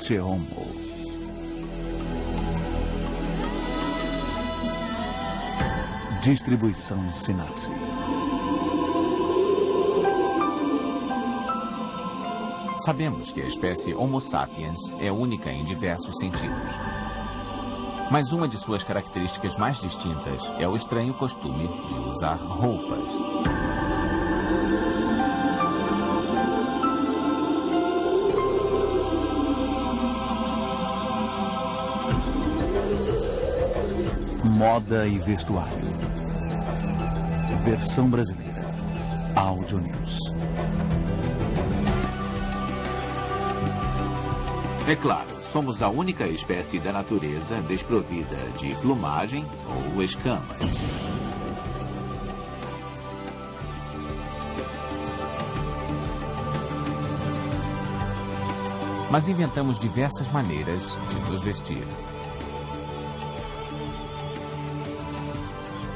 Ecce Homo. Distribuição Sinapse. Sabemos que a espécie Homo sapiens é única em diversos sentidos. Mas uma de suas características mais distintas é o estranho costume de usar roupas. Moda e vestuário. Versão brasileira. Áudio News. É claro, somos a única espécie da natureza desprovida de plumagem ou escamas. Mas inventamos diversas maneiras de nos vestir.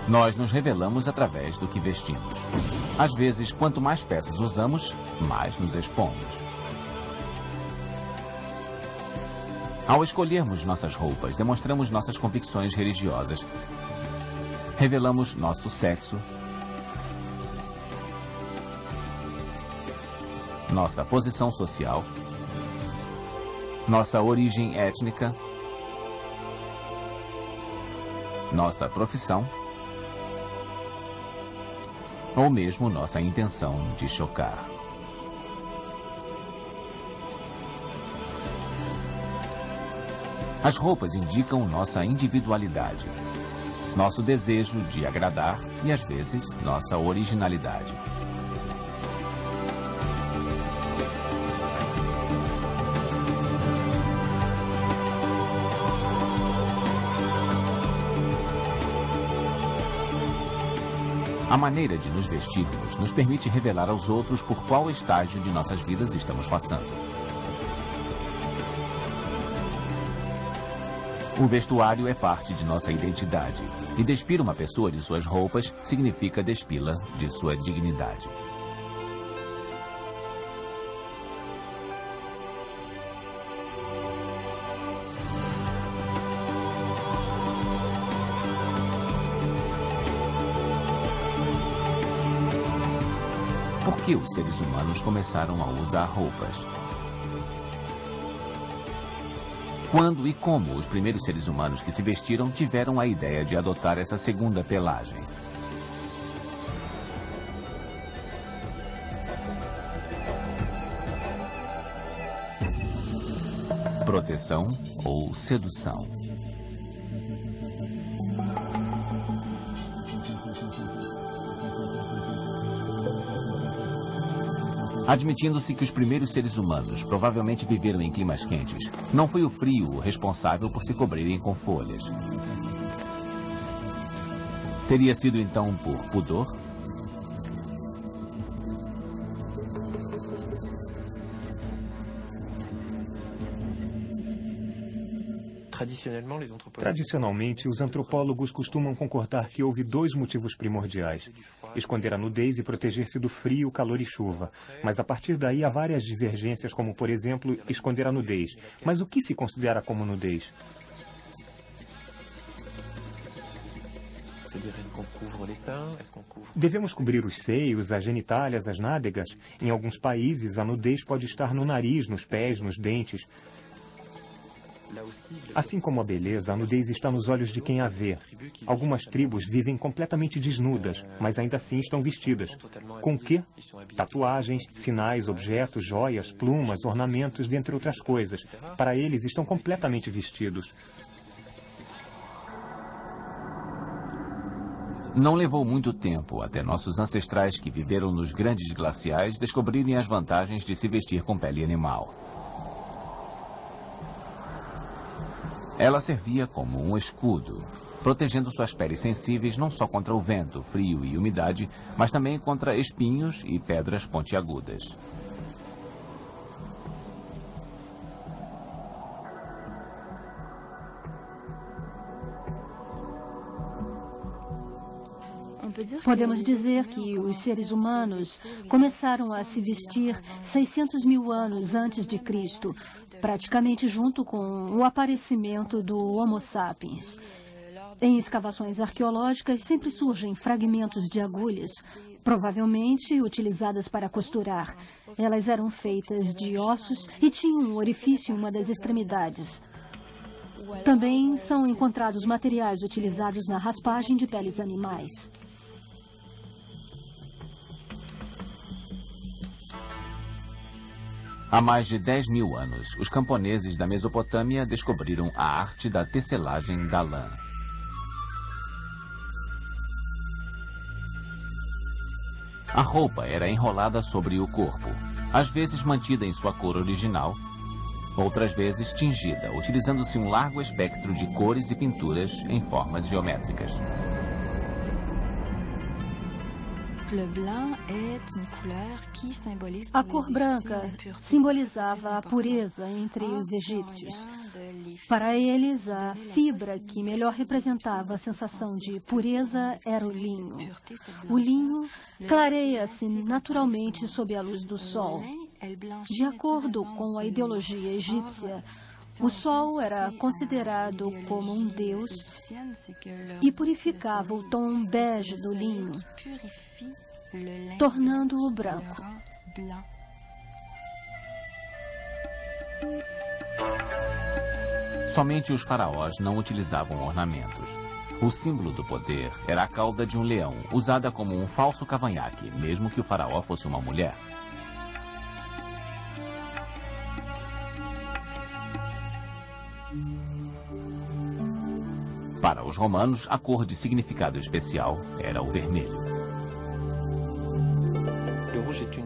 Nós nos revelamos através do que vestimos. Às vezes, quanto mais peças usamos, mais nos expomos. Ao escolhermos nossas roupas, demonstramos nossas convicções religiosas. Revelamos nosso sexo, nossa posição social, nossa origem étnica, nossa profissão, ou mesmo nossa intenção de chocar. As roupas indicam nossa individualidade, nosso desejo de agradar e, às vezes, nossa originalidade. A maneira de nos vestirmos nos permite revelar aos outros por qual estágio de nossas vidas estamos passando. O vestuário é parte de nossa identidade, e despir uma pessoa de suas roupas significa despi-la de sua dignidade. Por que os seres humanos começaram a usar roupas? Quando e como os primeiros seres humanos que se vestiram tiveram a ideia de adotar essa segunda pelagem? Proteção ou sedução? Admitindo-se que os primeiros seres humanos provavelmente viveram em climas quentes, não foi o frio o responsável por se cobrirem com folhas. Teria sido então por pudor? Tradicionalmente, os antropólogos costumam concordar que houve dois motivos primordiais: esconder a nudez e proteger-se do frio, calor e chuva. Mas a partir daí há várias divergências, como, por exemplo, esconder a nudez. Mas o que se considera como nudez? Devemos cobrir os seios, as genitálias, as nádegas? Em alguns países, a nudez pode estar no nariz, nos pés, nos dentes. Assim como a beleza, a nudez está nos olhos de quem a vê. Algumas tribos vivem completamente desnudas, mas ainda assim estão vestidas. Com o quê? Tatuagens, sinais, objetos, joias, plumas, ornamentos, dentre outras coisas. Para eles, estão completamente vestidos. Não levou muito tempo até nossos ancestrais que viveram nos grandes glaciais descobrirem as vantagens de se vestir com pele animal. Ela servia como um escudo, protegendo suas peles sensíveis não só contra o vento, frio e umidade, mas também contra espinhos e pedras pontiagudas. Podemos dizer que os seres humanos começaram a se vestir 600 mil anos antes de Cristo, praticamente junto com o aparecimento do Homo sapiens. Em escavações arqueológicas sempre surgem fragmentos de agulhas, provavelmente utilizadas para costurar. Elas eram feitas de ossos e tinham um orifício em uma das extremidades. Também são encontrados materiais utilizados na raspagem de peles animais. Há mais de 10.000 anos, os camponeses da Mesopotâmia descobriram a arte da tecelagem da lã. A roupa era enrolada sobre o corpo, às vezes mantida em sua cor original, outras vezes tingida, utilizando-se um largo espectro de cores e pinturas em formas geométricas. A cor branca simbolizava a pureza entre os egípcios. Para eles, a fibra que melhor representava a sensação de pureza era o linho. O linho clareia-se naturalmente sob a luz do sol. De acordo com a ideologia egípcia, o sol era considerado como um deus e purificava o tom bege do linho, tornando-o branco. Somente os faraós não utilizavam ornamentos. O símbolo do poder era a cauda de um leão, usada como um falso cavanhaque, mesmo que o faraó fosse uma mulher. Para os romanos, a cor de significado especial era o vermelho.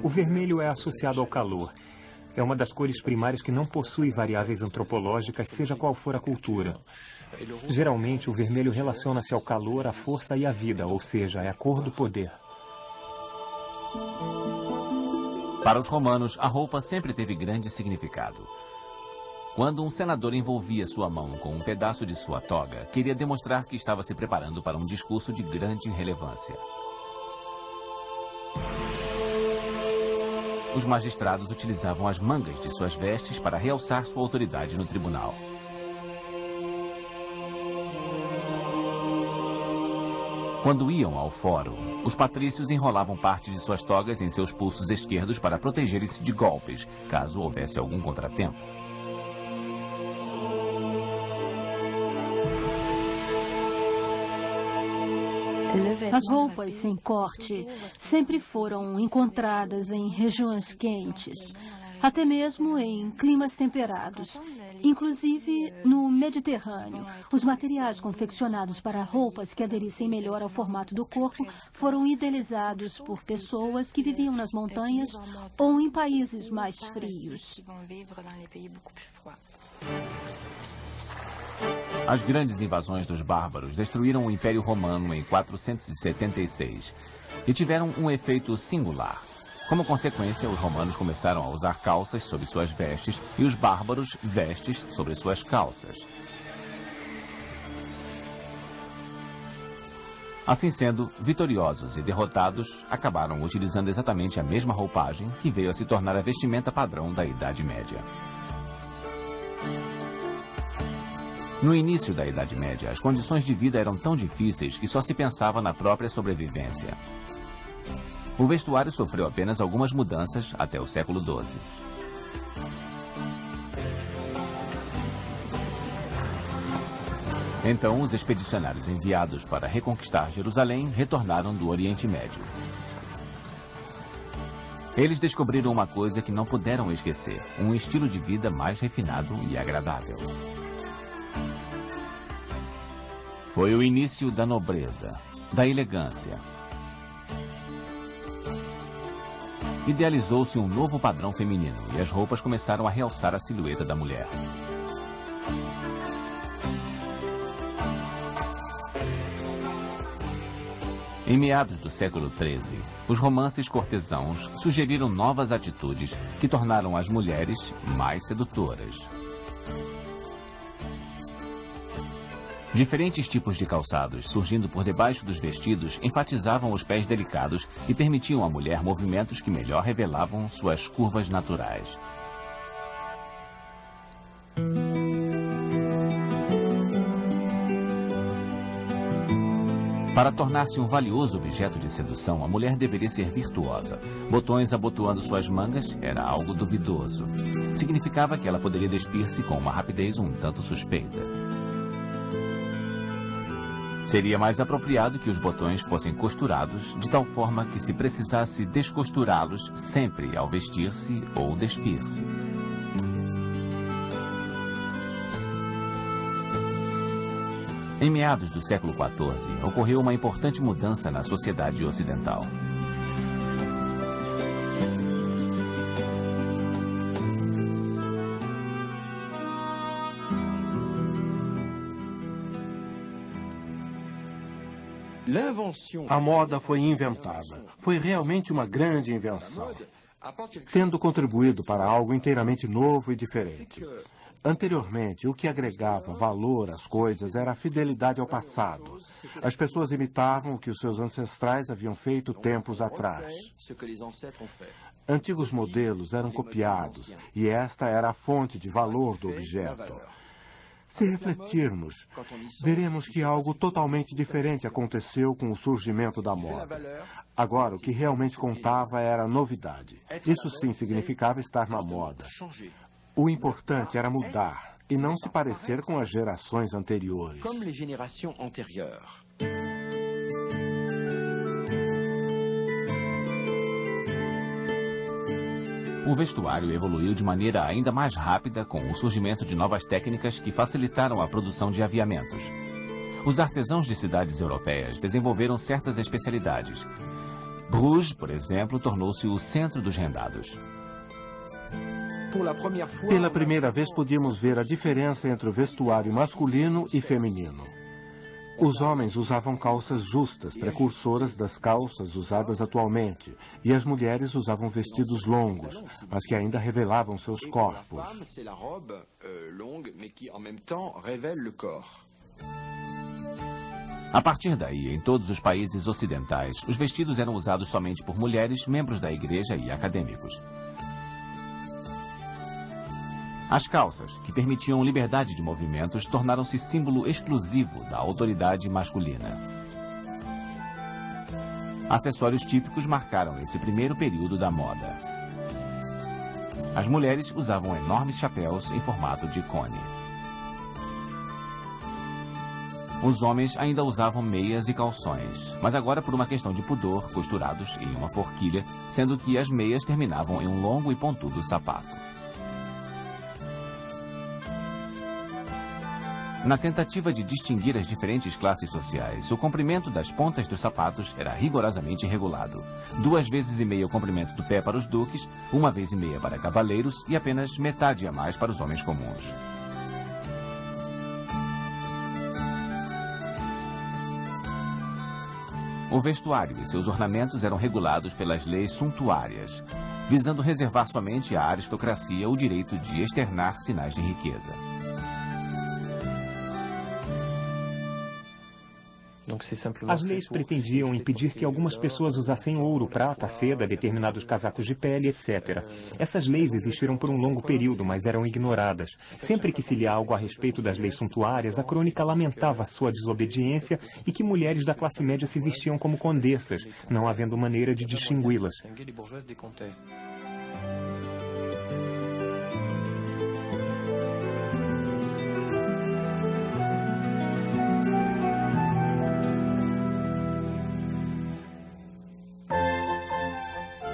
O vermelho é associado ao calor. É uma das cores primárias que não possui variáveis antropológicas, seja qual for a cultura. Geralmente, o vermelho relaciona-se ao calor, à força e à vida, ou seja, é a cor do poder. Para os romanos, a roupa sempre teve grande significado. Quando um senador envolvia sua mão com um pedaço de sua toga, queria demonstrar que estava se preparando para um discurso de grande relevância. Os magistrados utilizavam as mangas de suas vestes para realçar sua autoridade no tribunal. Quando iam ao fórum, os patrícios enrolavam parte de suas togas em seus pulsos esquerdos para protegerem-se de golpes, caso houvesse algum contratempo. As roupas sem corte sempre foram encontradas em regiões quentes, até mesmo em climas temperados. Inclusive no Mediterrâneo, os materiais confeccionados para roupas que aderissem melhor ao formato do corpo foram idealizados por pessoas que viviam nas montanhas ou em países mais frios. As grandes invasões dos bárbaros destruíram o Império Romano em 476 e tiveram um efeito singular. Como consequência, os romanos começaram a usar calças sobre suas vestes e os bárbaros vestes sobre suas calças. Assim sendo, vitoriosos e derrotados acabaram utilizando exatamente a mesma roupagem que veio a se tornar a vestimenta padrão da Idade Média. No início da Idade Média, as condições de vida eram tão difíceis que só se pensava na própria sobrevivência. O vestuário sofreu apenas algumas mudanças até o século XII. Então, os expedicionários enviados para reconquistar Jerusalém retornaram do Oriente Médio. Eles descobriram uma coisa que não puderam esquecer: um estilo de vida mais refinado e agradável. Foi o início da nobreza, da elegância. Idealizou-se um novo padrão feminino e as roupas começaram a realçar a silhueta da mulher. Em meados do século XIII, os romances cortesãos sugeriram novas atitudes que tornaram as mulheres mais sedutoras. Diferentes tipos de calçados, surgindo por debaixo dos vestidos, enfatizavam os pés delicados e permitiam à mulher movimentos que melhor revelavam suas curvas naturais. Para tornar-se um valioso objeto de sedução, a mulher deveria ser virtuosa. Botões abotoando suas mangas era algo duvidoso. Significava que ela poderia despir-se com uma rapidez um tanto suspeita. Seria mais apropriado que os botões fossem costurados, de tal forma que se precisasse descosturá-los sempre ao vestir-se ou despir-se. Em meados do século XIV, ocorreu uma importante mudança na sociedade ocidental. A moda foi inventada. Foi realmente uma grande invenção, tendo contribuído para algo inteiramente novo e diferente. Anteriormente, o que agregava valor às coisas era a fidelidade ao passado. As pessoas imitavam o que os seus ancestrais haviam feito tempos atrás. Antigos modelos eram copiados, e esta era a fonte de valor do objeto. Se refletirmos, veremos que algo totalmente diferente aconteceu com o surgimento da moda. Agora, o que realmente contava era a novidade. Isso sim significava estar na moda. O importante era mudar e não se parecer com as gerações anteriores. O vestuário evoluiu de maneira ainda mais rápida com o surgimento de novas técnicas que facilitaram a produção de aviamentos. Os artesãos de cidades europeias desenvolveram certas especialidades. Bruges, por exemplo, tornou-se o centro dos rendados. Pela primeira vez podíamos ver a diferença entre o vestuário masculino e feminino. Os homens usavam calças justas, precursoras das calças usadas atualmente, e as mulheres usavam vestidos longos, mas que ainda revelavam seus corpos. A partir daí, em todos os países ocidentais, os vestidos eram usados somente por mulheres, membros da igreja e acadêmicos. As calças, que permitiam liberdade de movimentos, tornaram-se símbolo exclusivo da autoridade masculina. Acessórios típicos marcaram esse primeiro período da moda. As mulheres usavam enormes chapéus em formato de cone. Os homens ainda usavam meias e calções, mas agora por uma questão de pudor, costurados em uma forquilha, sendo que as meias terminavam em um longo e pontudo sapato. Na tentativa de distinguir as diferentes classes sociais, o comprimento das pontas dos sapatos era rigorosamente regulado. 2,5 vezes o comprimento do pé para os duques, 1,5 vezes para cavaleiros e apenas metade a mais para os homens comuns. O vestuário e seus ornamentos eram regulados pelas leis suntuárias, visando reservar somente à aristocracia o direito de externar sinais de riqueza. As leis pretendiam impedir que algumas pessoas usassem ouro, prata, seda, determinados casacos de pele, etc. Essas leis existiram por um longo período, mas eram ignoradas. Sempre que se lia algo a respeito das leis suntuárias, a crônica lamentava sua desobediência e que mulheres da classe média se vestiam como condessas, não havendo maneira de distingui-las.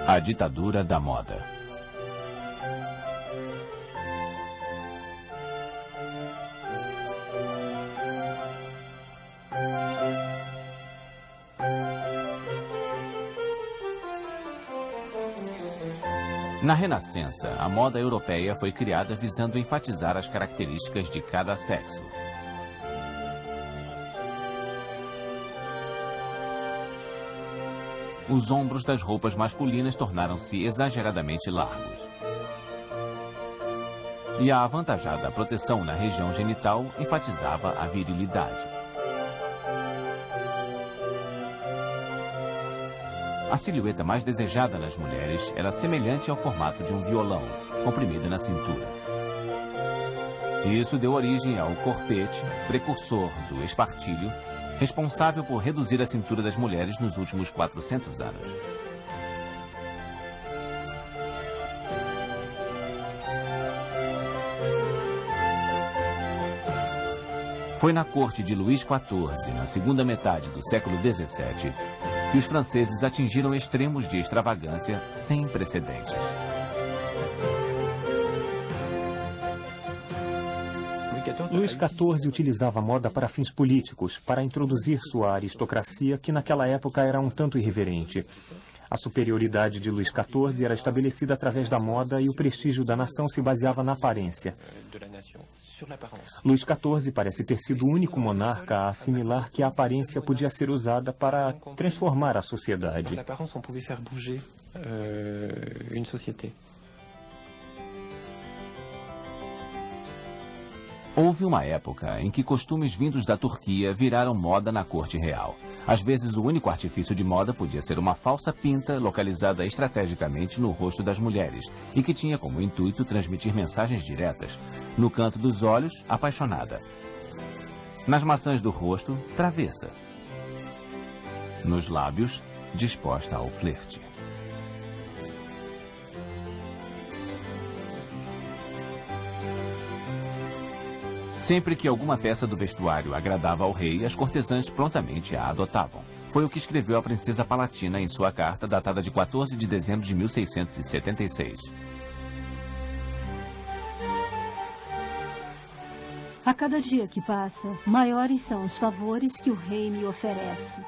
A ditadura da moda. Na Renascença, a moda europeia foi criada visando enfatizar as características de cada sexo. Os ombros das roupas masculinas tornaram-se exageradamente largos. E a avantajada proteção na região genital enfatizava a virilidade. A silhueta mais desejada nas mulheres era semelhante ao formato de um violão, comprimida na cintura. Isso deu origem ao corpete, precursor do espartilho, responsável por reduzir a cintura das mulheres nos últimos 400 anos. Foi na corte de Luís XIV, na segunda metade do século XVII, que os franceses atingiram extremos de extravagância sem precedentes. Luís XIV utilizava a moda para fins políticos, para introduzir sua aristocracia, que naquela época era um tanto irreverente. A superioridade de Luís XIV era estabelecida através da moda e o prestígio da nação se baseava na aparência. Luís XIV parece ter sido o único monarca a assimilar que a aparência podia ser usada para transformar a sociedade. Houve uma época em que costumes vindos da Turquia viraram moda na corte real. Às vezes, o único artifício de moda podia ser uma falsa pinta localizada estrategicamente no rosto das mulheres e que tinha como intuito transmitir mensagens diretas. No canto dos olhos, apaixonada. Nas maçãs do rosto, travessa. Nos lábios, disposta ao flerte. Sempre que alguma peça do vestuário agradava ao rei, as cortesãs prontamente a adotavam. Foi o que escreveu a princesa Palatina em sua carta datada de 14 de dezembro de 1676. A cada dia que passa, maiores são os favores que o rei me oferece.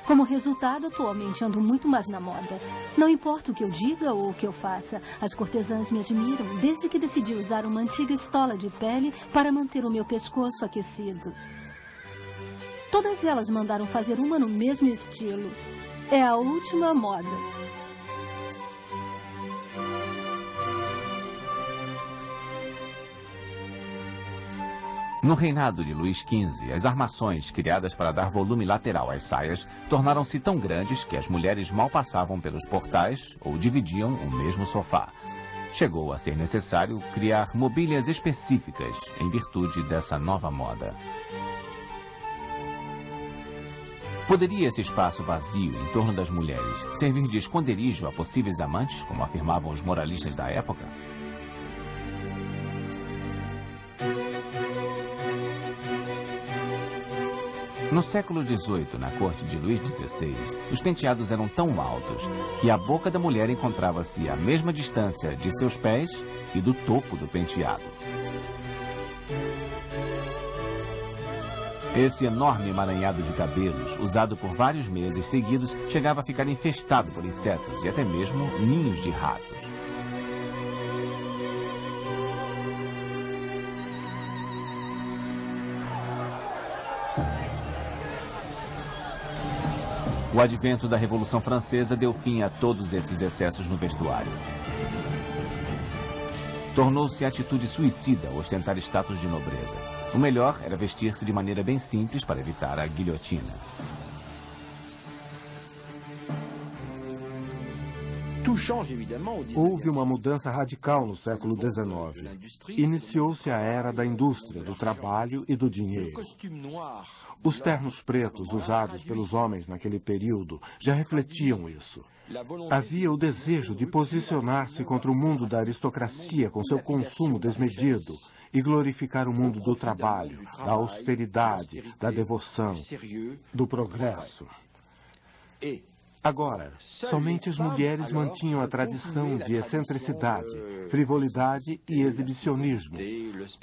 Como resultado, atualmente ando muito mais na moda. Não importa o que eu diga ou o que eu faça, as cortesãs me admiram desde que decidi usar uma antiga estola de pele para manter o meu pescoço aquecido. Todas elas mandaram fazer uma no mesmo estilo. É a última moda. No reinado de Luís XV, as armações criadas para dar volume lateral às saias tornaram-se tão grandes que as mulheres mal passavam pelos portais ou dividiam o mesmo sofá. Chegou a ser necessário criar mobílias específicas em virtude dessa nova moda. Poderia esse espaço vazio em torno das mulheres servir de esconderijo a possíveis amantes, como afirmavam os moralistas da época? No século XVIII, na corte de Luís XVI, os penteados eram tão altos que a boca da mulher encontrava-se à mesma distância de seus pés e do topo do penteado. Esse enorme emaranhado de cabelos, usado por vários meses seguidos, chegava a ficar infestado por insetos e até mesmo ninhos de ratos. O advento da Revolução Francesa deu fim a todos esses excessos no vestuário. Tornou-se atitude suicida ostentar status de nobreza. O melhor era vestir-se de maneira bem simples para evitar a guilhotina. Houve uma mudança radical no século XIX. Iniciou-se a era da indústria, do trabalho e do dinheiro. Os ternos pretos usados pelos homens naquele período já refletiam isso. Havia o desejo de posicionar-se contra o mundo da aristocracia com seu consumo desmedido e glorificar o mundo do trabalho, da austeridade, da devoção, do progresso. Agora, somente as mulheres mantinham a tradição de excentricidade, frivolidade e exibicionismo,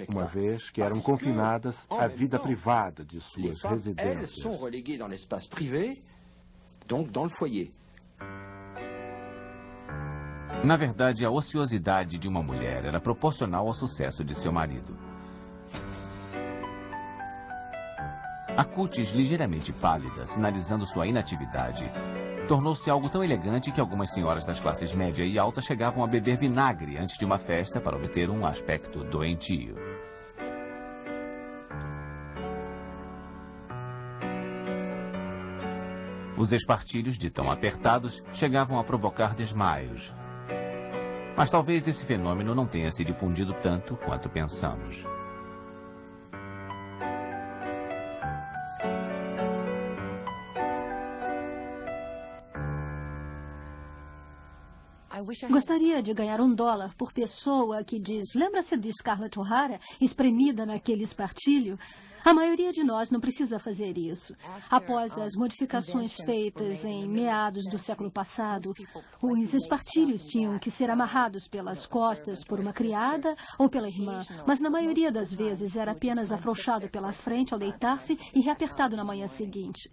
uma vez que eram confinadas à vida privada de suas residências. Na verdade, a ociosidade de uma mulher era proporcional ao sucesso de seu marido. A cutis ligeiramente pálida, sinalizando sua inatividade, tornou-se algo tão elegante que algumas senhoras das classes média e alta chegavam a beber vinagre antes de uma festa para obter um aspecto doentio. Os espartilhos, de tão apertados, chegavam a provocar desmaios. Mas talvez esse fenômeno não tenha se difundido tanto quanto pensamos. Gostaria de ganhar $1 por pessoa que diz: lembra-se de Scarlett O'Hara, espremida naquele espartilho? A maioria de nós não precisa fazer isso. Após as modificações feitas em meados do século passado, os espartilhos tinham que ser amarrados pelas costas por uma criada ou pela irmã, mas na maioria das vezes era apenas afrouxado pela frente ao deitar-se e reapertado na manhã seguinte.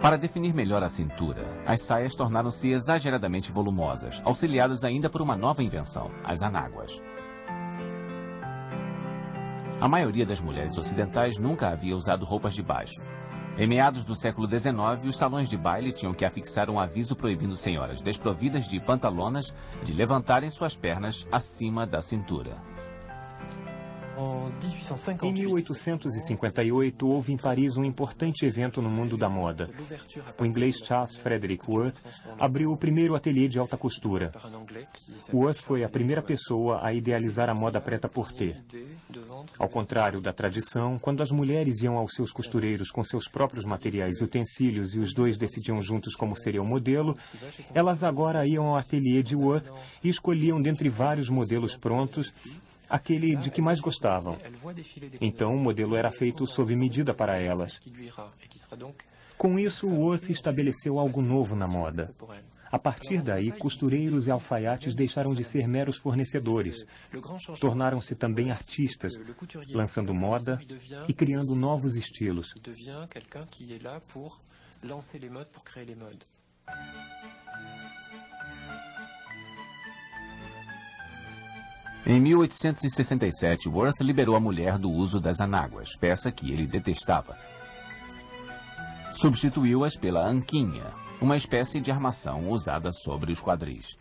Para definir melhor a cintura, as saias tornaram-se exageradamente volumosas, auxiliadas ainda por uma nova invenção, as anáguas. A maioria das mulheres ocidentais nunca havia usado roupas de baixo. Em meados do século XIX, os salões de baile tinham que afixar um aviso proibindo senhoras desprovidas de pantalonas de levantarem suas pernas acima da cintura. Em 1858, houve em Paris um importante evento no mundo da moda. O inglês Charles Frederick Worth abriu o primeiro ateliê de alta costura. Worth foi a primeira pessoa a idealizar a moda prêt-à-porter. Ao contrário da tradição, quando as mulheres iam aos seus costureiros com seus próprios materiais e utensílios e os dois decidiam juntos como seria o modelo, elas agora iam ao ateliê de Worth e escolhiam dentre vários modelos prontos aquele de que mais gostavam. Então, o modelo era feito sob medida para elas. Com isso, Worth estabeleceu algo novo na moda. A partir daí, costureiros e alfaiates deixaram de ser meros fornecedores. Tornaram-se também artistas, lançando moda e criando novos estilos. Em 1867, Worth liberou a mulher do uso das anáguas, peça que ele detestava. Substituiu-as pela anquinha, uma espécie de armação usada sobre os quadris.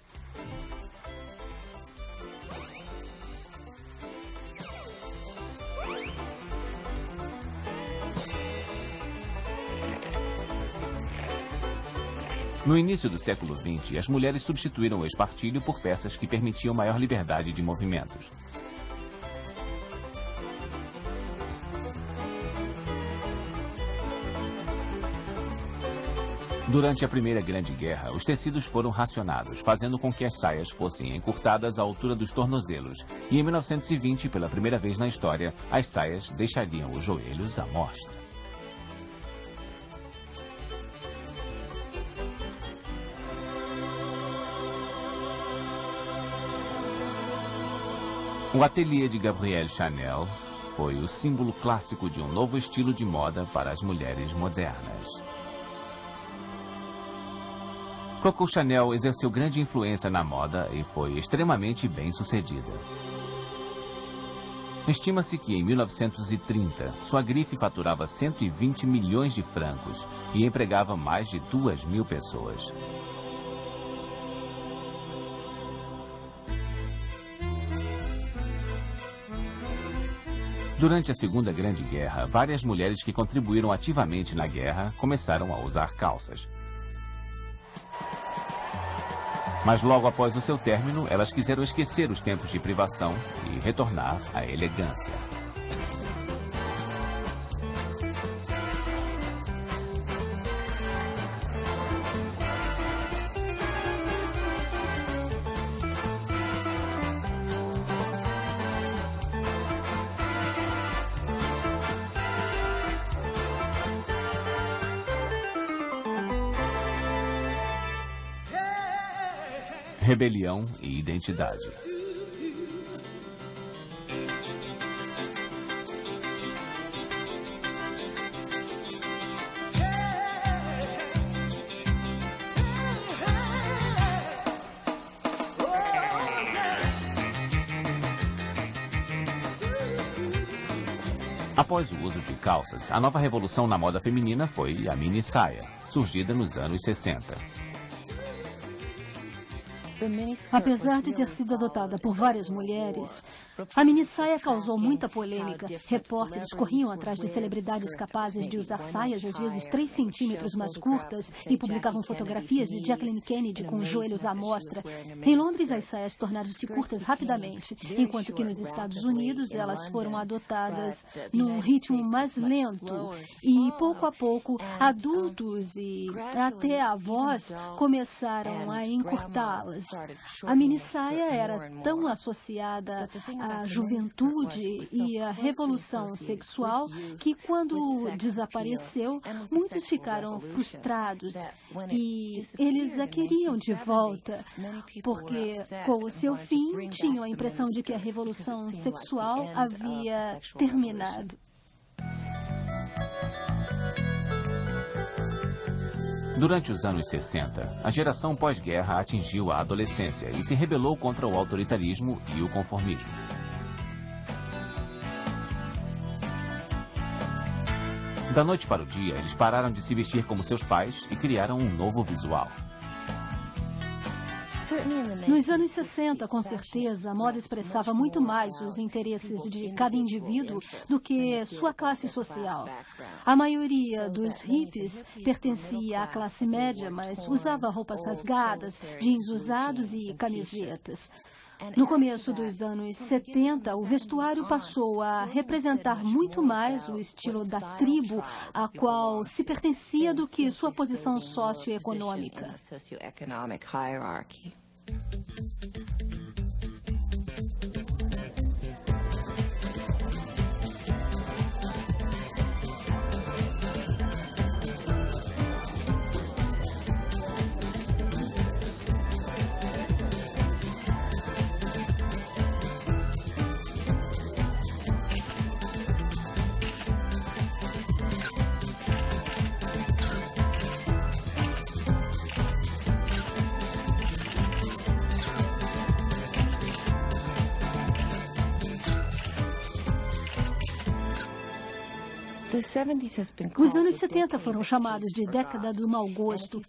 No início do século XX, as mulheres substituíram o espartilho por peças que permitiam maior liberdade de movimentos. Durante a Primeira Grande Guerra, os tecidos foram racionados, fazendo com que as saias fossem encurtadas à altura dos tornozelos. E em 1920, pela primeira vez na história, as saias deixariam os joelhos à mostra. O ateliê de Gabrielle Chanel foi o símbolo clássico de um novo estilo de moda para as mulheres modernas. Coco Chanel exerceu grande influência na moda e foi extremamente bem-sucedida. Estima-se que em 1930, sua grife faturava 120 milhões de francos e empregava mais de 2.000 pessoas. Durante a Segunda Grande Guerra, várias mulheres que contribuíram ativamente na guerra começaram a usar calças. Mas logo após o seu término, elas quiseram esquecer os tempos de privação e retornar à elegância. Rebelião e identidade. Após o uso de calças, a nova revolução na moda feminina foi a mini saia, surgida nos anos 60. Apesar de ter sido adotada por várias mulheres, a minissaia causou muita polêmica. Repórteres corriam atrás de celebridades capazes de usar saias às vezes 3 centímetros mais curtas e publicavam fotografias de Jacqueline Kennedy com os joelhos à mostra. Em Londres, as saias tornaram-se curtas rapidamente, enquanto que nos Estados Unidos elas foram adotadas num ritmo mais lento. E, pouco a pouco, adultos e até avós começaram a encurtá-las. A minissaia era tão associada à juventude e à revolução sexual que, quando desapareceu, muitos ficaram frustrados e eles a queriam de volta, porque, com o seu fim, tinham a impressão de que a revolução sexual havia terminado. Durante os anos 60, a geração pós-guerra atingiu a adolescência e se rebelou contra o autoritarismo e o conformismo. Da noite para o dia, eles pararam de se vestir como seus pais e criaram um novo visual. Nos anos 60, com certeza, a moda expressava muito mais os interesses de cada indivíduo do que sua classe social. A maioria dos hippies pertencia à classe média, mas usava roupas rasgadas, jeans usados e camisetas. No começo dos anos 70, o vestuário passou a representar muito mais o estilo da tribo a qual se pertencia do que sua posição socioeconômica. Os anos 70 foram chamados de década do mau gosto.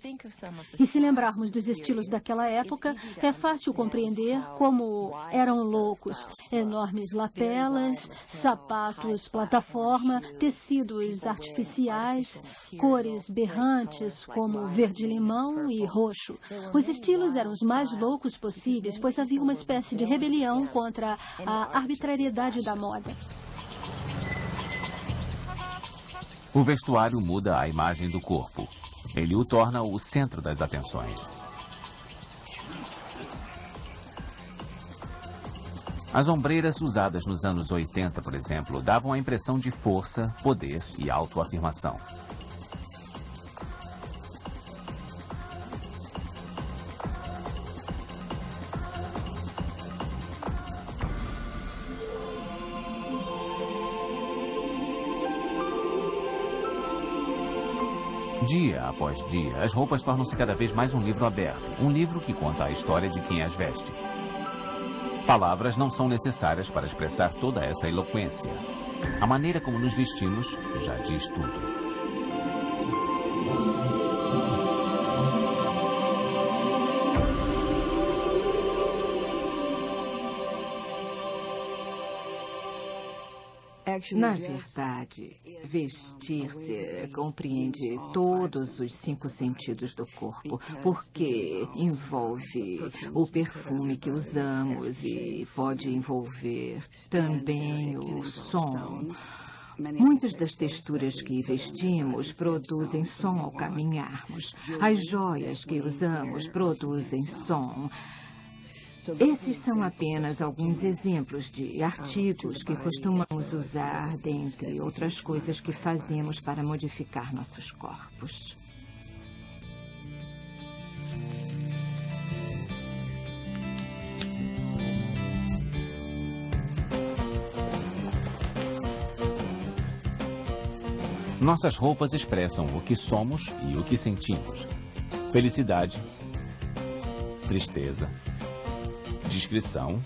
E se lembrarmos dos estilos daquela época, é fácil compreender como eram loucos. Enormes lapelas, sapatos plataforma, tecidos artificiais, cores berrantes como verde-limão e roxo. Os estilos eram os mais loucos possíveis, pois havia uma espécie de rebelião contra a arbitrariedade da moda. O vestuário muda a imagem do corpo. Ele o torna o centro das atenções. As ombreiras usadas nos anos 80, por exemplo, davam a impressão de força, poder e autoafirmação. Dia após dia, as roupas tornam-se cada vez mais um livro aberto, um livro que conta a história de quem as veste. Palavras não são necessárias para expressar toda essa eloquência. A maneira como nos vestimos já diz tudo. Na verdade, vestir-se compreende todos os 5 sentidos do corpo, porque envolve o perfume que usamos e pode envolver também o som. Muitas das texturas que vestimos produzem som ao caminharmos. As joias que usamos produzem som. Esses são apenas alguns exemplos de artigos que costumamos usar, dentre outras coisas que fazemos para modificar nossos corpos. Nossas roupas expressam o que somos e o que sentimos. Felicidade, tristeza, discrição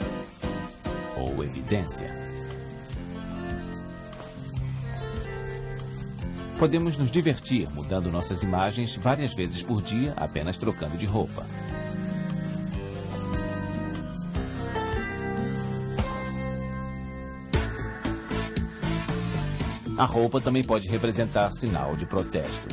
ou evidência. Podemos nos divertir mudando nossas imagens várias vezes por dia, apenas trocando de roupa. A roupa também pode representar sinal de protesto.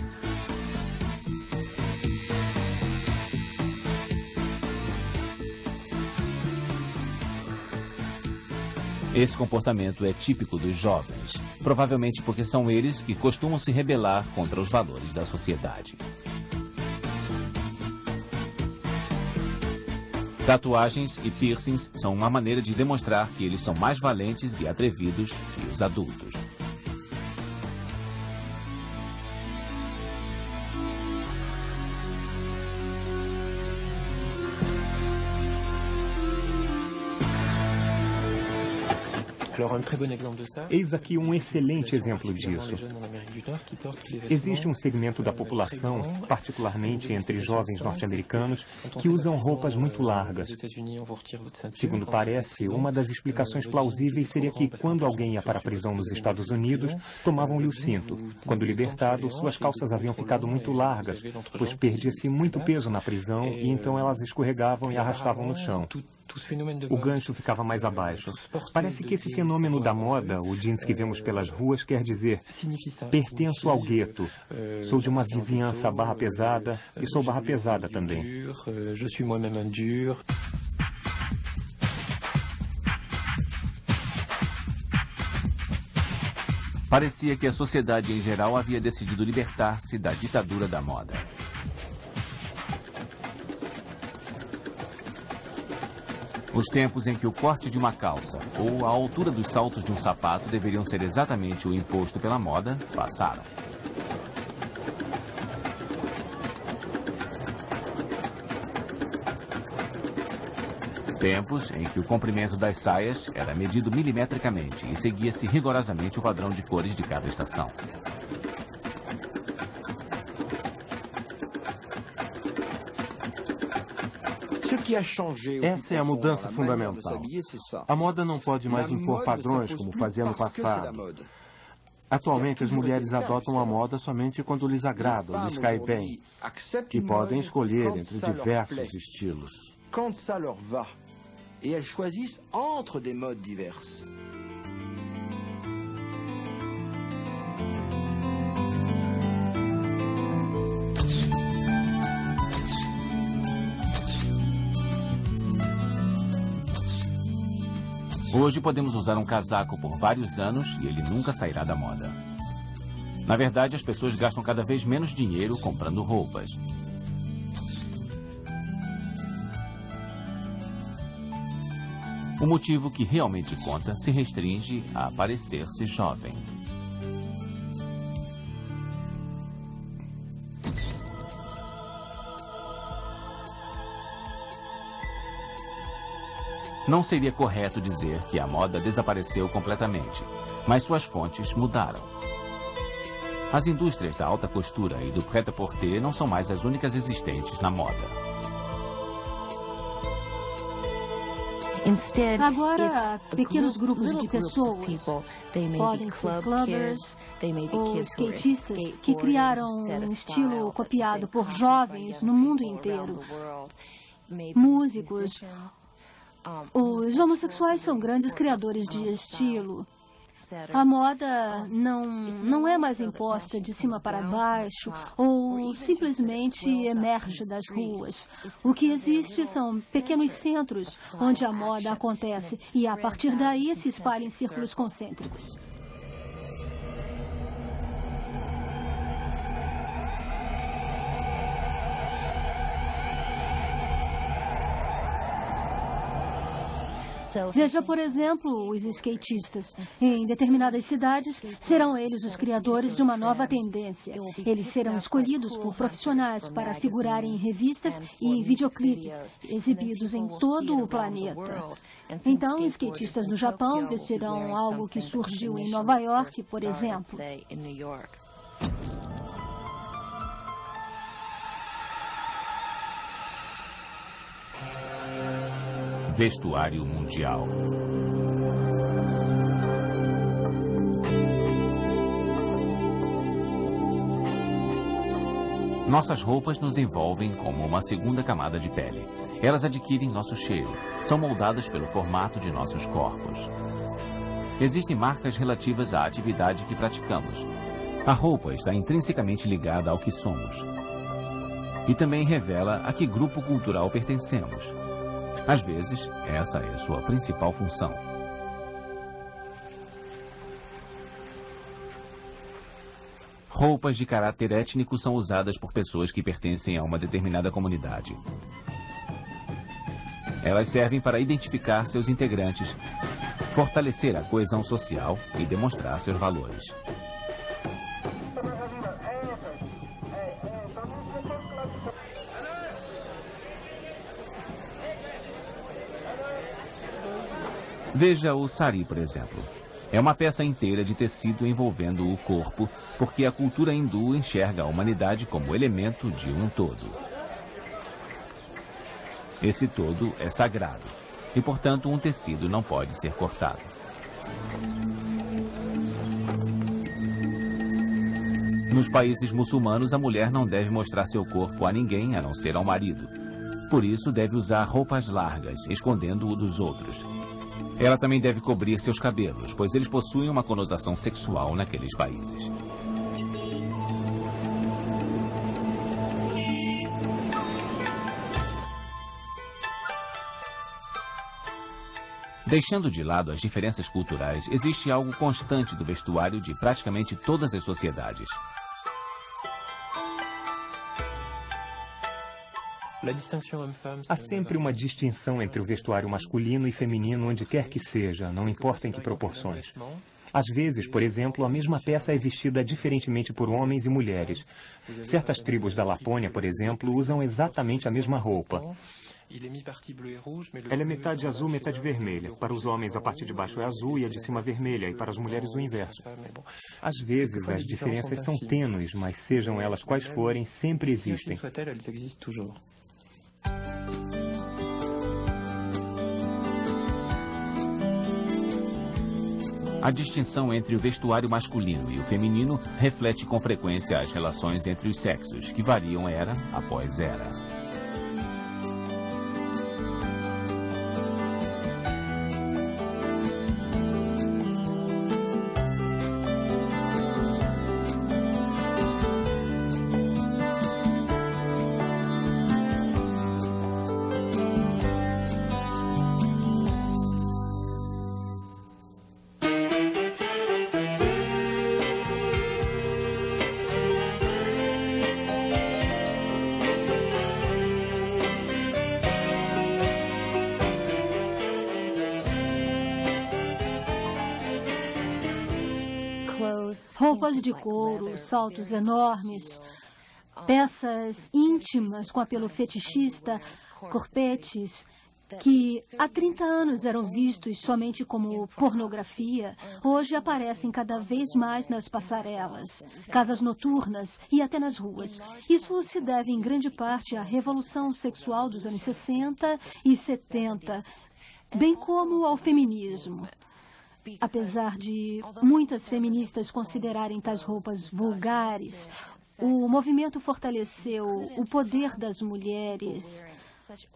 Esse comportamento é típico dos jovens, provavelmente porque são eles que costumam se rebelar contra os valores da sociedade. Tatuagens e piercings são uma maneira de demonstrar que eles são mais valentes e atrevidos que os adultos. Eis aqui um excelente exemplo disso. Existe um segmento da população, particularmente entre jovens norte-americanos, que usam roupas muito largas. Segundo parece, uma das explicações plausíveis seria que, quando alguém ia para a prisão nos Estados Unidos, tomavam-lhe o cinto. Quando libertado, suas calças haviam ficado muito largas, pois perdia-se muito peso na prisão e então elas escorregavam e arrastavam no chão. O gancho ficava mais abaixo. Parece que esse fenômeno da moda, o jeans que vemos pelas ruas, quer dizer: pertenço ao gueto, sou de uma vizinhança barra pesada e sou barra pesada também. Parecia que a sociedade em geral havia decidido libertar-se da ditadura da moda. Os tempos em que o corte de uma calça ou a altura dos saltos de um sapato deveriam ser exatamente o imposto pela moda passaram. Tempos em que o comprimento das saias era medido milimetricamente e seguia-se rigorosamente o padrão de cores de cada estação. Essa é a mudança fundamental. A moda não pode mais impor padrões como fazia no passado. Atualmente, as mulheres adotam a moda somente quando lhes agrada ou lhes cai bem. E podem escolher entre diversos estilos. Et elles choisissent entre des modes diverses. Hoje podemos usar um casaco por vários anos e ele nunca sairá da moda. Na verdade, as pessoas gastam cada vez menos dinheiro comprando roupas. O motivo que realmente conta se restringe a parecer-se jovem. Não seria correto dizer que a moda desapareceu completamente, mas suas fontes mudaram. As indústrias da alta costura e do prêt-à-porter não são mais as únicas existentes na moda. Agora, pequenos grupos de pessoas, podem ser clubbers ou skatistas, que criaram um estilo copiado por jovens no mundo inteiro. Músicos. Os homossexuais são grandes criadores de estilo. A moda não é mais imposta de cima para baixo ou simplesmente emerge das ruas. O que existe são pequenos centros onde a moda acontece e, a partir daí, se espalha em círculos concêntricos. Veja, por exemplo, os skatistas. Em determinadas cidades, serão eles os criadores de uma nova tendência. Eles serão escolhidos por profissionais para figurarem em revistas e videoclipes exibidos em todo o planeta. Então, os skatistas do Japão vestirão algo que surgiu em Nova York, por exemplo. Vestuário mundial. Nossas roupas nos envolvem como uma segunda camada de pele. Elas adquirem nosso cheiro, são moldadas pelo formato de nossos corpos. Existem marcas relativas à atividade que praticamos. A roupa está intrinsecamente ligada ao que somos. E também revela a que grupo cultural pertencemos. Às vezes, essa é sua principal função. Roupas de caráter étnico são usadas por pessoas que pertencem a uma determinada comunidade. Elas servem para identificar seus integrantes, fortalecer a coesão social e demonstrar seus valores. Veja o sari, por exemplo. É uma peça inteira de tecido envolvendo o corpo, porque a cultura hindu enxerga a humanidade como elemento de um todo. Esse todo é sagrado, e, portanto, um tecido não pode ser cortado. Nos países muçulmanos, a mulher não deve mostrar seu corpo a ninguém, a não ser ao marido. Por isso, deve usar roupas largas, escondendo-o dos outros. Ela também deve cobrir seus cabelos, pois eles possuem uma conotação sexual naqueles países. Deixando de lado as diferenças culturais, existe algo constante do vestuário de praticamente todas as sociedades. Há sempre uma distinção entre o vestuário masculino e feminino onde quer que seja, não importa em que proporções. Às vezes, por exemplo, a mesma peça é vestida diferentemente por homens e mulheres. Certas tribos da Lapônia, por exemplo, usam exatamente a mesma roupa. Ela é metade azul, metade vermelha. Para os homens, a parte de baixo é azul e a de cima vermelha, e para as mulheres o inverso. Às vezes, as diferenças são tênues, mas sejam elas quais forem, sempre existem. A distinção entre o vestuário masculino e o feminino reflete com frequência as relações entre os sexos, que variam era após era. Roupas de couro, saltos enormes, peças íntimas com apelo fetichista, corpetes, que há 30 anos eram vistos somente como pornografia, hoje aparecem cada vez mais nas passarelas, casas noturnas e até nas ruas. Isso se deve em grande parte à revolução sexual dos anos 60 e 70, bem como ao feminismo. Apesar de muitas feministas considerarem tais roupas vulgares, o movimento fortaleceu o poder das mulheres,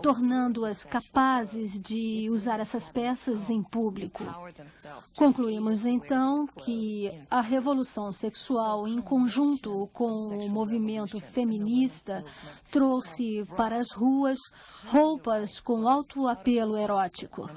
tornando-as capazes de usar essas peças em público. Concluímos, então, que a revolução sexual, em conjunto com o movimento feminista, trouxe para as ruas roupas com alto apelo erótico.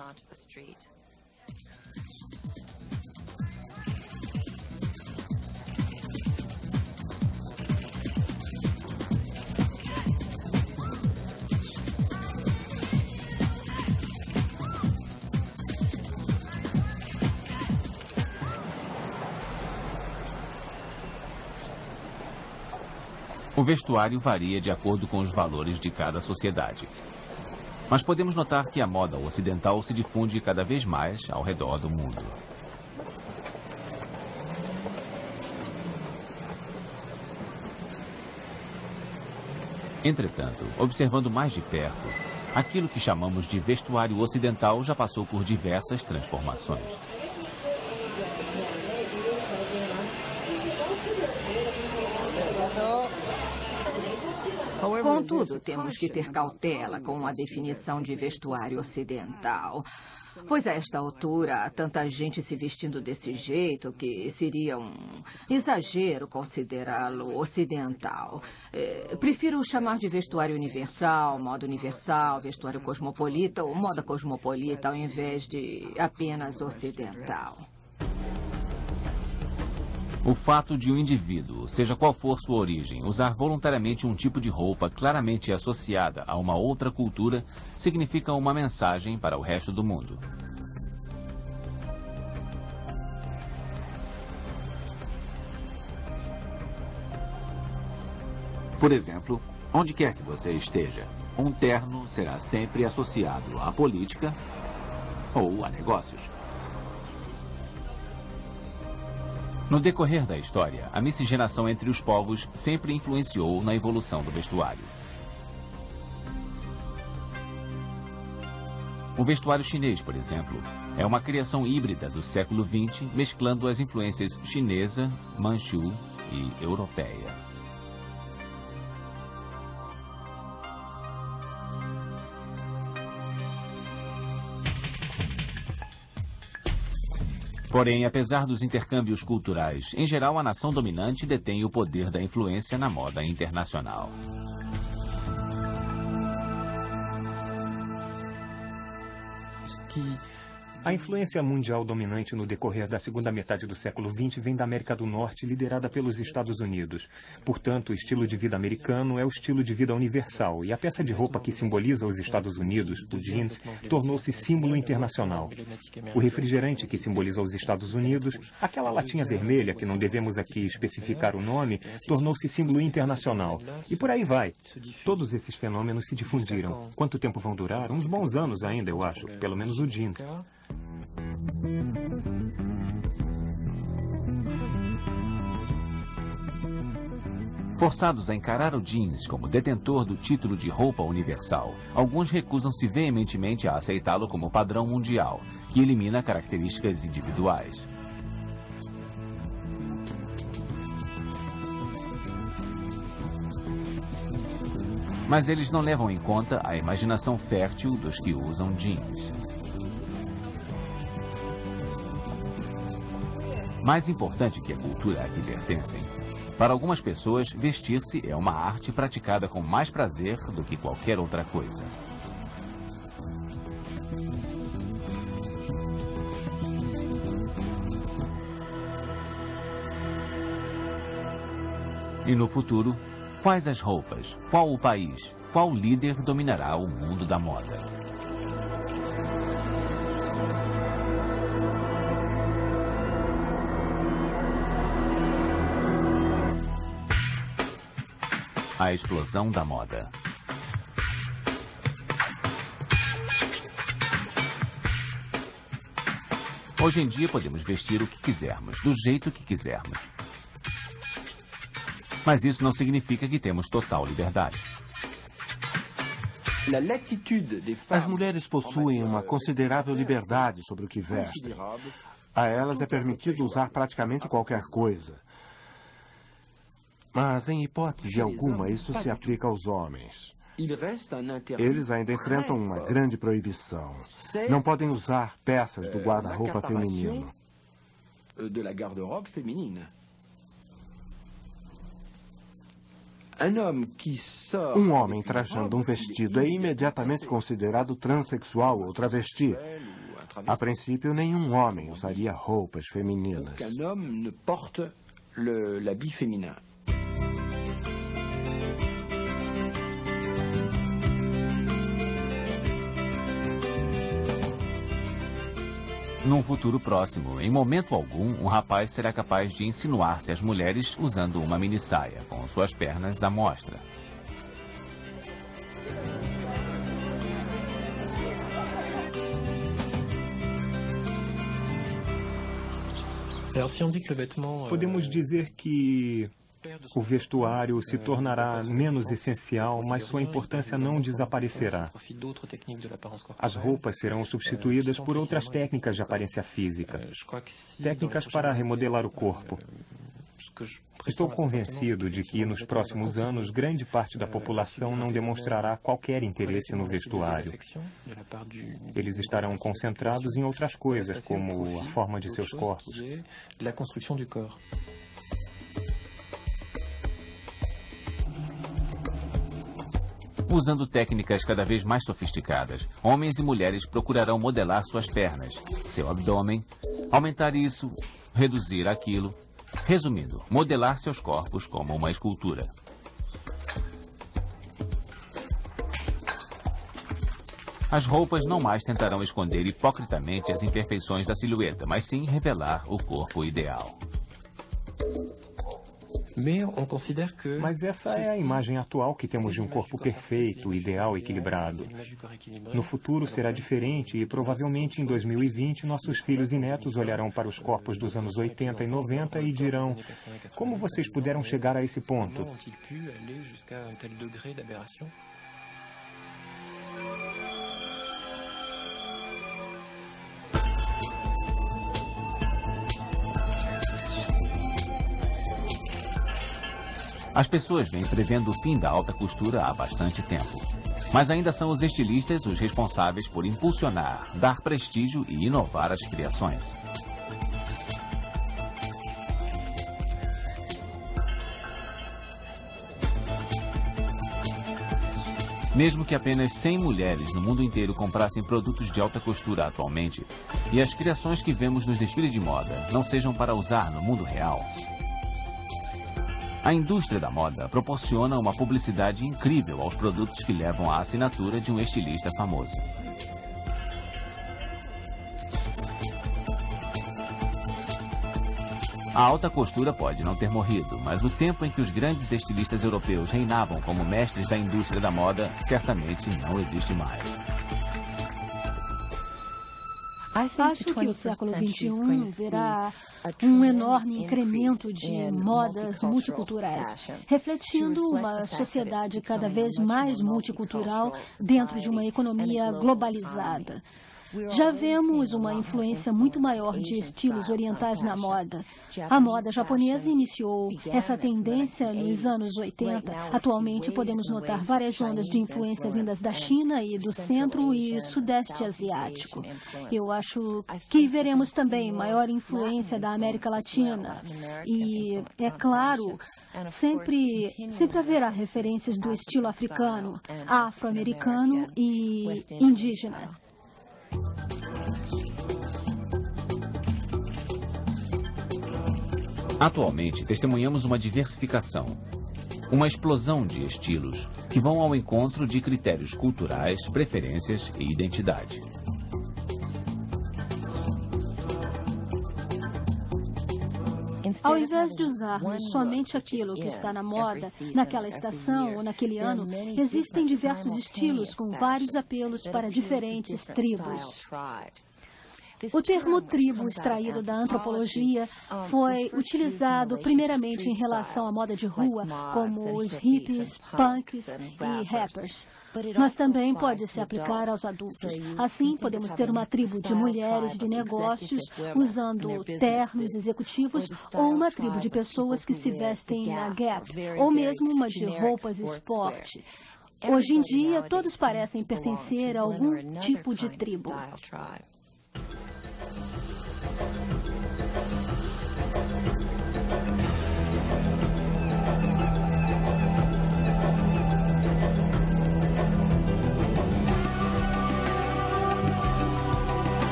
O vestuário varia de acordo com os valores de cada sociedade. Mas podemos notar que a moda ocidental se difunde cada vez mais ao redor do mundo. Entretanto, observando mais de perto, aquilo que chamamos de vestuário ocidental já passou por diversas transformações. Contudo, temos que ter cautela com a definição de vestuário ocidental. Pois a esta altura há tanta gente se vestindo desse jeito que seria um exagero considerá-lo ocidental. Prefiro chamar de vestuário universal, moda universal, vestuário cosmopolita ou moda cosmopolita ao invés de apenas ocidental. O fato de um indivíduo, seja qual for sua origem, usar voluntariamente um tipo de roupa claramente associada a uma outra cultura significa uma mensagem para o resto do mundo. Por exemplo, onde quer que você esteja, um terno será sempre associado à política ou a negócios. No decorrer da história, a miscigenação entre os povos sempre influenciou na evolução do vestuário. O vestuário chinês, por exemplo, é uma criação híbrida do século XX, mesclando as influências chinesa, manchu e europeia. Porém, apesar dos intercâmbios culturais, em geral a nação dominante detém o poder da influência na moda internacional. A influência mundial dominante no decorrer da segunda metade do século XX vem da América do Norte, liderada pelos Estados Unidos. Portanto, o estilo de vida americano é o estilo de vida universal, e a peça de roupa que simboliza os Estados Unidos, o jeans, tornou-se símbolo internacional. O refrigerante que simboliza os Estados Unidos, aquela latinha vermelha que não devemos aqui especificar o nome, tornou-se símbolo internacional. E por aí vai. Todos esses fenômenos se difundiram. Quanto tempo vão durar? Uns bons anos ainda, eu acho. Pelo menos o jeans. Forçados a encarar o jeans como detentor do título de roupa universal, alguns recusam-se veementemente a aceitá-lo como padrão mundial, que elimina características individuais. Mas eles não levam em conta a imaginação fértil dos que usam jeans. Mais importante que a cultura a que pertencem, para algumas pessoas, vestir-se é uma arte praticada com mais prazer do que qualquer outra coisa. E no futuro, quais as roupas, qual o país, qual líder dominará o mundo da moda? A explosão da moda. Hoje em dia podemos vestir o que quisermos, do jeito que quisermos. Mas isso não significa que temos total liberdade. As mulheres possuem uma considerável liberdade sobre o que vestem. A elas é permitido usar praticamente qualquer coisa. Mas, em hipótese alguma, isso se aplica aos homens. Eles ainda enfrentam uma grande proibição. Não podem usar peças do guarda-roupa feminino. Um homem trajando um vestido é imediatamente considerado transexual ou travesti. A princípio, nenhum homem usaria roupas femininas. Num futuro próximo, em momento algum, um rapaz será capaz de insinuar-se às mulheres usando uma minissaia, com suas pernas à mostra. Podemos dizer que o vestuário se tornará menos essencial, mas sua importância não desaparecerá. As roupas serão substituídas por outras técnicas de aparência física. Técnicas para remodelar o corpo. Estou convencido de que, nos próximos anos, grande parte da população não demonstrará qualquer interesse no vestuário. Eles estarão concentrados em outras coisas, como a forma de seus corpos. Usando técnicas cada vez mais sofisticadas, homens e mulheres procurarão modelar suas pernas, seu abdômen, aumentar isso, reduzir aquilo. Resumindo, modelar seus corpos como uma escultura. As roupas não mais tentarão esconder hipocritamente as imperfeições da silhueta, mas sim revelar o corpo ideal. Mas essa é a imagem atual que temos de um corpo perfeito, ideal, equilibrado. No futuro será diferente e provavelmente em 2020 nossos filhos e netos olharão para os corpos dos anos 80 e 90 e dirão: como vocês puderam chegar a esse ponto? As pessoas vêm prevendo o fim da alta costura há bastante tempo. Mas ainda são os estilistas os responsáveis por impulsionar, dar prestígio e inovar as criações. Mesmo que apenas 100 mulheres no mundo inteiro comprassem produtos de alta costura atualmente, e as criações que vemos nos desfiles de moda não sejam para usar no mundo real, a indústria da moda proporciona uma publicidade incrível aos produtos que levam a assinatura de um estilista famoso. A alta costura pode não ter morrido, mas o tempo em que os grandes estilistas europeus reinavam como mestres da indústria da moda certamente não existe mais. Acho que o século XXI verá um enorme incremento de modas multiculturais, refletindo uma sociedade cada vez mais multicultural dentro de uma economia globalizada. Já vemos uma influência muito maior de estilos orientais na moda. A moda japonesa iniciou essa tendência nos anos 80. Atualmente, podemos notar várias ondas de influência vindas da China e do centro e sudeste asiático. Eu acho que veremos também maior influência da América Latina. E, é claro, sempre haverá referências do estilo africano, afro-americano e indígena. Atualmente, testemunhamos uma diversificação, uma explosão de estilos que vão ao encontro de critérios culturais, preferências e identidade. Ao invés de usarmos somente aquilo que está na moda, naquela estação ou naquele ano, existem diversos estilos com vários apelos para diferentes tribos. O termo tribo, extraído da antropologia, foi utilizado primeiramente em relação à moda de rua, como os hippies, punks e rappers. Mas também pode se aplicar aos adultos. Assim, podemos ter uma tribo de mulheres de negócios usando ternos executivos ou uma tribo de pessoas que se vestem na Gap, ou mesmo uma de roupas esporte. Hoje em dia, todos parecem pertencer a algum tipo de tribo.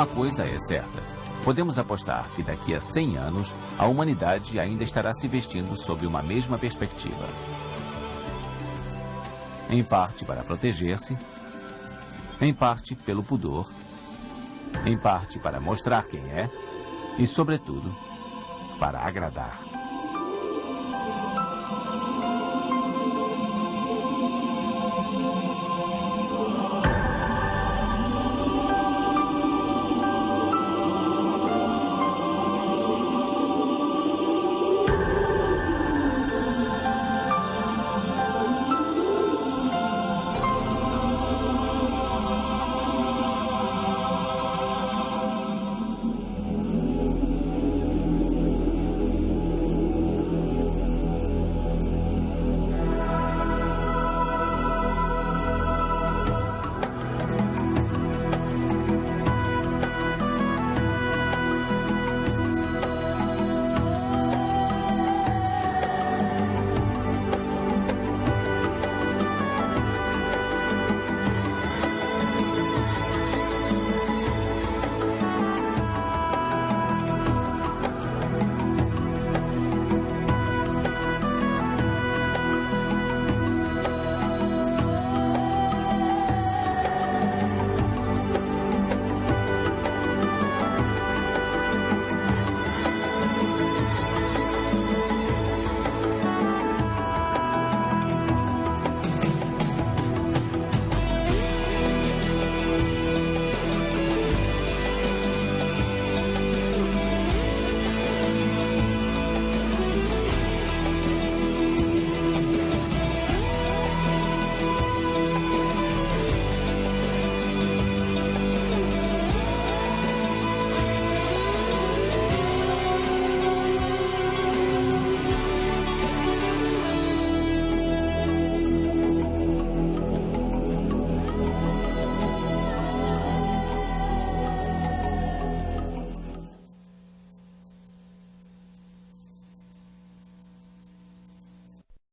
Uma coisa é certa. Podemos apostar que daqui a 100 anos, a humanidade ainda estará se vestindo sob uma mesma perspectiva. Em parte para proteger-se, em parte pelo pudor, em parte para mostrar quem é e, sobretudo, para agradar.